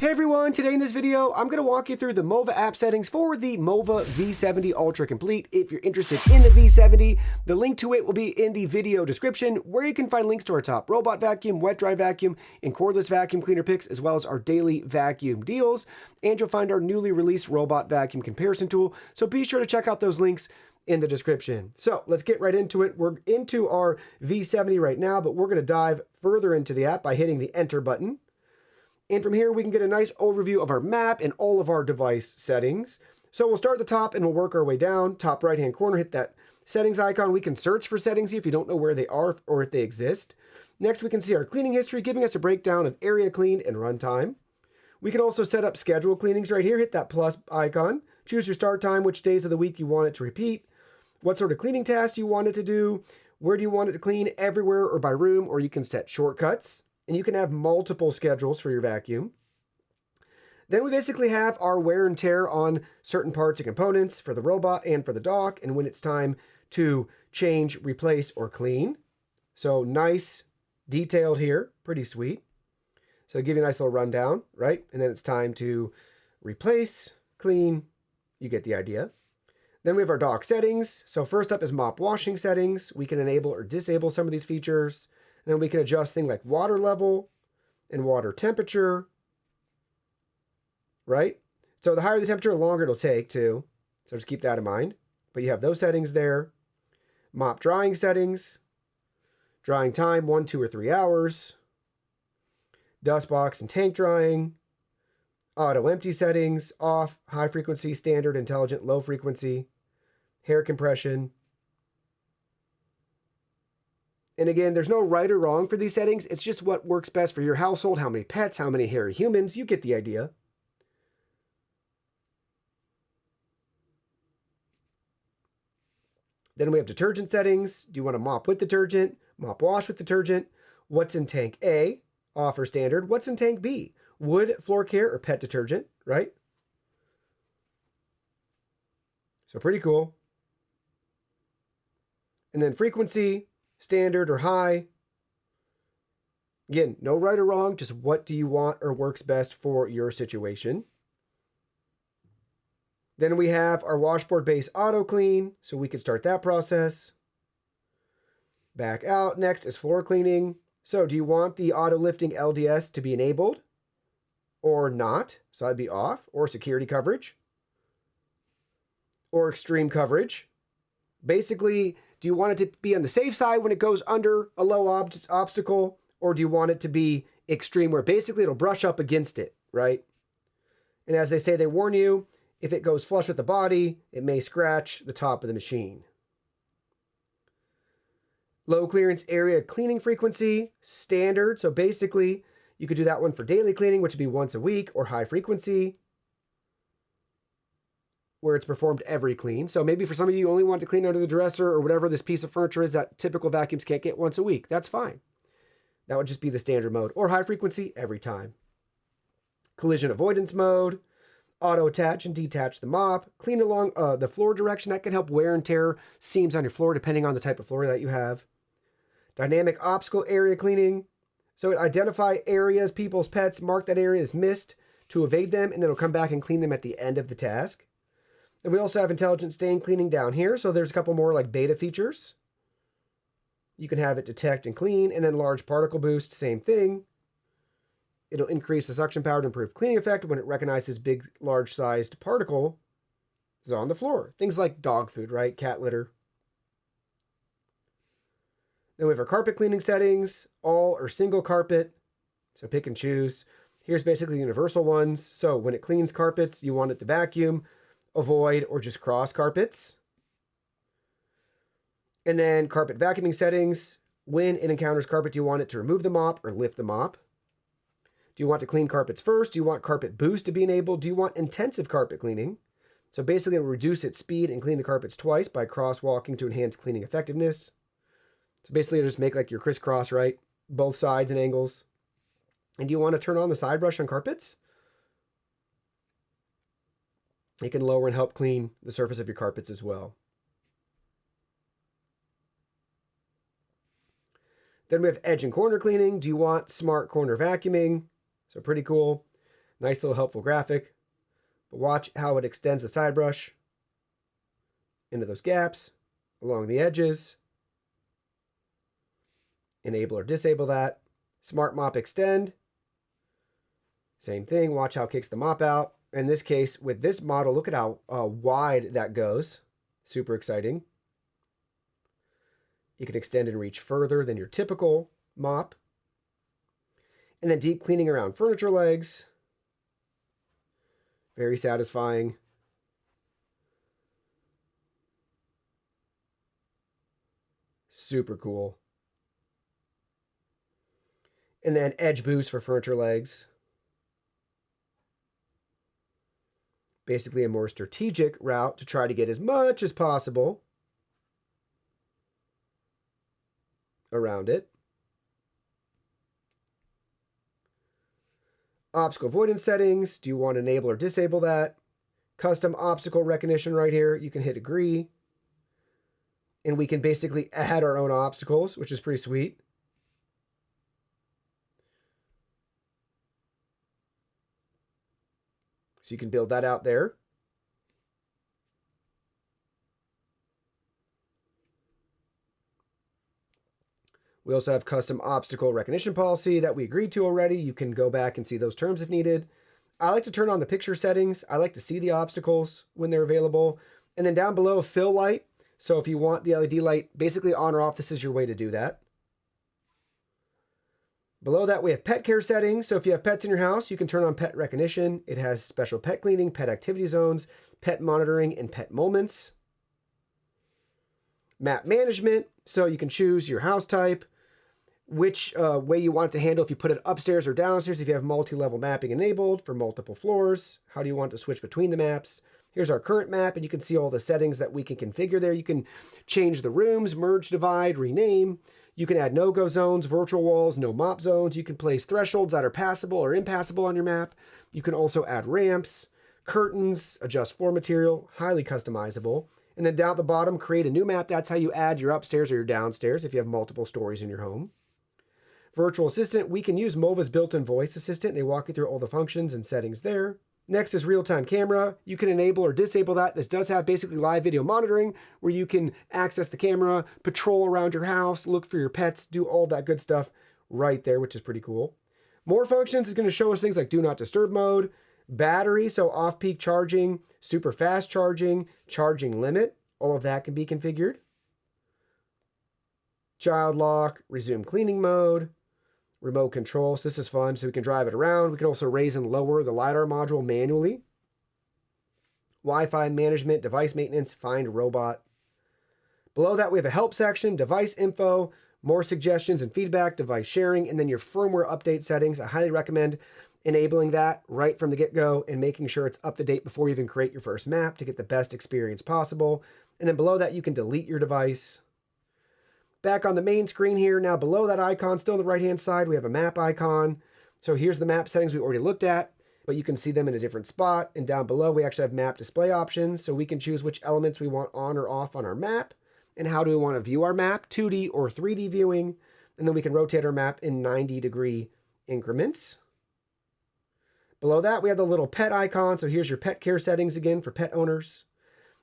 Hey everyone, today in this video, I'm going to walk you through the Mova app settings for the Mova V70 Ultra Complete. If you're interested in the V70, the link to it will be in the video description, where you can find links to our top robot vacuum, wet dry vacuum, and cordless vacuum cleaner picks, as well as our daily vacuum deals. And you'll find our newly released robot vacuum comparison tool, so be sure to check out those links in the description. So let's get right into it. We're into our V70 right now, but we're going to dive further into the app by hitting the enter button. And from here, we can get a nice overview of our map and all of our device settings. So we'll start at the top and we'll work our way down. Top right-hand corner, hit that settings icon. We can search for settings if you don't know where they are or if they exist. Next, we can see our cleaning history, giving us a breakdown of area cleaned and runtime. We can also set up schedule cleanings right here. Hit that plus icon. Choose your start time, which days of the week you want it to repeat, what sort of cleaning tasks you want it to do, where do you want it to clean, everywhere or by room, or you can set shortcuts. And you can have multiple schedules for your vacuum. Then we basically have our wear and tear on certain parts and components for the robot and for the dock, and when it's time to change, replace, or clean. So nice, detailed here, pretty sweet. So give you a nice little rundown, right? And then it's time to replace, clean, you get the idea. Then we have our dock settings. So first up is mop washing settings. We can enable or disable some of these features. And then we can adjust things like water level and water temperature, right? So the higher the temperature, the longer it'll take too. So just keep that in mind. But you have those settings there. Mop drying settings. Drying time, 1, 2, or 3 hours. Dust box and tank drying. Auto empty settings, off, high frequency, standard, intelligent, low frequency. Hair compression. And again, there's no right or wrong for these settings. It's just what works best for your household, how many pets, how many hairy humans. You get the idea. Then we have detergent settings. Do you want to mop with detergent, mop wash with detergent? What's in tank A, off or standard? What's in tank B? Wood, floor care, or pet detergent, right? So pretty cool. And then frequency, standard or high. Again, no right or wrong, just what do you want or works best for your situation. Then we have our washboard base auto clean, so we can start that process. Back out. Next is floor cleaning. So do you want the auto lifting LDS to be enabled or not? So that'd be off. Or security coverage or extreme coverage. Basically, do you want it to be on the safe side when it goes under a low obstacle, or do you want it to be extreme where basically it'll brush up against it, right? And as they say, they warn you, if it goes flush with the body, it may scratch the top of the machine. Low clearance area cleaning frequency, standard. So basically, you could do that one for daily cleaning, which would be once a week, or high frequency, where it's performed every clean. So maybe for some of you, you only want to clean under the dresser or whatever this piece of furniture is that typical vacuums can't get once a week. That's fine. That would just be the standard mode, or high frequency every time. Collision avoidance mode, auto attach and detach the mop, clean along the floor direction. That can help wear and tear seams on your floor depending on the type of floor that you have. Dynamic obstacle area cleaning. So it identify areas, people's pets, mark that area as missed to evade them, and then it'll come back and clean them at the end of the task. And we also have intelligent stain cleaning down here. So there's a couple more like beta features. You can have it detect and clean, and then large particle boost, same thing. It'll increase the suction power to improve cleaning effect when it recognizes big, large sized particle is on the floor. Things like dog food, right? Cat litter. Then we have our carpet cleaning settings, all or single carpet. So pick and choose. Here's basically the universal ones. So when it cleans carpets, you want it to vacuum, avoid, or just cross carpets. And then carpet vacuuming settings. When it encounters carpet, do you want it to remove the mop or lift the mop? Do you want to clean carpets first? Do you want carpet boost to be enabled? Do you want intensive carpet cleaning? So basically it'll reduce its speed and clean the carpets twice by crosswalking to enhance cleaning effectiveness. So basically it'll just make like your crisscross, right? Both sides and angles. And do you want to turn on the side brush on carpets? It can lower and help clean the surface of your carpets as well. Then we have edge and corner cleaning. Do you want smart corner vacuuming? So pretty cool. Nice little helpful graphic. But watch how it extends the side brush into those gaps, along the edges. Enable or disable that. Smart mop extend. Same thing. Watch how it kicks the mop out. In this case, with this model, look at how wide that goes. Super exciting. You can extend and reach further than your typical mop. And then deep cleaning around furniture legs. Very satisfying. Super cool. And then edge boost for furniture legs. Basically a more strategic route to try to get as much as possible around it. Obstacle avoidance settings. Do you want to enable or disable that? Custom obstacle recognition right here. You can hit agree. And we can basically add our own obstacles, which is pretty sweet. So you can build that out there. We also have custom obstacle recognition policy that we agreed to already. You can go back and see those terms if needed. I like to turn on the picture settings. I like to see the obstacles when they're available. And then down below, fill light. So if you want the LED light basically on or off, this is your way to do that. Below that, we have pet care settings. So if you have pets in your house, you can turn on pet recognition. It has special pet cleaning, pet activity zones, pet monitoring, and pet moments. Map management. So you can choose your house type, which way you want it to handle, if you put it upstairs or downstairs, if you have multi-level mapping enabled for multiple floors. How do you want to switch between the maps? Here's our current map, and you can see all the settings that we can configure there. You can change the rooms, merge, divide, rename. You can add no-go zones, virtual walls, no mop zones. You can place thresholds that are passable or impassable on your map. You can also add ramps, curtains, adjust floor material, highly customizable. And then down at the bottom, create a new map. That's how you add your upstairs or your downstairs if you have multiple stories in your home. Virtual assistant, we can use Mova's built-in voice assistant. They walk you through all the functions and settings there. Next is real-time camera. You can enable or disable that. This does have basically live video monitoring where you can access the camera, patrol around your house, look for your pets, do all that good stuff right there, which is pretty cool. More functions is going to show us things like do not disturb mode, battery, so off-peak charging, super fast charging, charging limit. All of that can be configured. Child lock, resume cleaning mode, remote control. So this is fun. So we can drive it around. We can also raise and lower the LiDAR module manually. Wi-Fi management, device maintenance, find robot. Below that, we have a help section, device info, more suggestions and feedback, device sharing, and then your firmware update settings. I highly recommend enabling that right from the get-go and making sure it's up to date before you even create your first map to get the best experience possible. And then below that, you can delete your device. Back on the main screen here, now below that icon, still on the right-hand side, we have a map icon. So here's the map settings we already looked at, but you can see them in a different spot. And down below, we actually have map display options. So we can choose which elements we want on or off on our map and how do we want to view our map, 2D or 3D viewing. And then we can rotate our map in 90-degree increments. Below that, we have the little pet icon. So here's your pet care settings again for pet owners.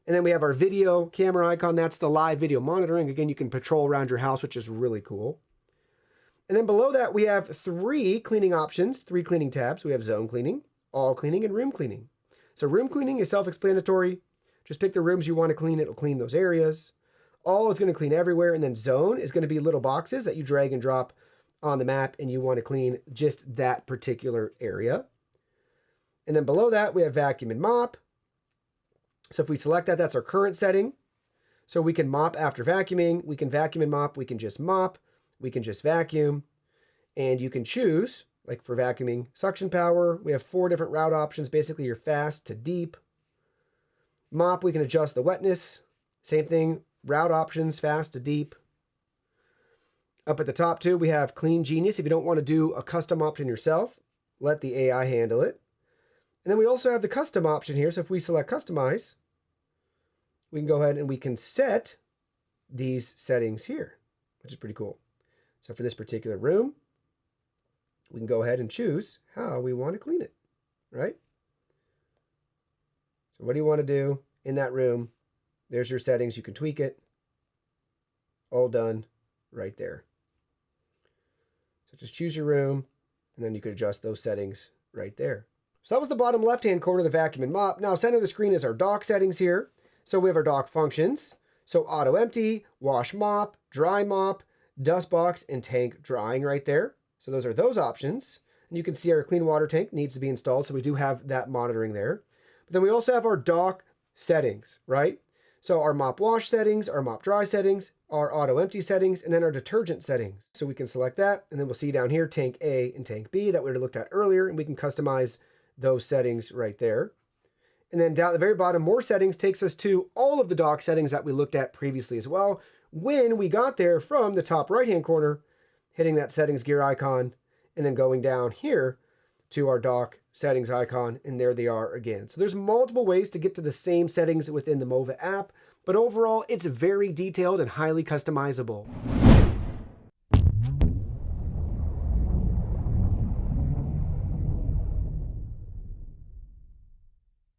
And then we have our video camera icon. That's the live video monitoring. Again, you can patrol around your house, which is really cool. And then below that, we have 3 cleaning options, 3 cleaning tabs. We have zone cleaning, all cleaning, and room cleaning. So room cleaning is self-explanatory. Just pick the rooms you want to clean. It'll clean those areas. All is going to clean everywhere. And then zone is going to be little boxes that you drag and drop on the map, and you want to clean just that particular area. And then below that, we have vacuum and mop. So if we select that, that's our current setting. So we can mop after vacuuming. We can vacuum and mop. We can just mop. We can just vacuum. And you can choose, like for vacuuming, suction power. We have 4 different route options, basically your fast to deep. Mop, we can adjust the wetness. Same thing, route options, fast to deep. Up at the top too, we have Clean Genius. If you don't want to do a custom option yourself, let the AI handle it. And then we also have the custom option here. So if we select customize, we can go ahead and we can set these settings here, which is pretty cool. So for this particular room, we can go ahead and choose how we want to clean it. right? So what do you want to do in that room? There's your settings. You can tweak it. All done right there. So just choose your room, and then you can adjust those settings right there. So that was the bottom left-hand corner of the vacuum and mop. Now, center of the screen is our dock settings here. So we have our dock functions. So auto empty, wash mop, dry mop, dust box, and tank drying right there. So those are those options. And you can see our clean water tank needs to be installed. So we do have that monitoring there. But then we also have our dock settings, right? So our mop wash settings, our mop dry settings, our auto empty settings, and then our detergent settings. So we can select that, and then we'll see down here tank A and tank B that we already looked at earlier, and we can customize those settings right there. And then down at the very bottom, more settings takes us to all of the dock settings that we looked at previously as well. When we got there from the top right-hand corner, hitting that settings gear icon, and then going down here to our dock settings icon, and there they are again. So there's multiple ways to get to the same settings within the Mova app, but overall, it's very detailed and highly customizable.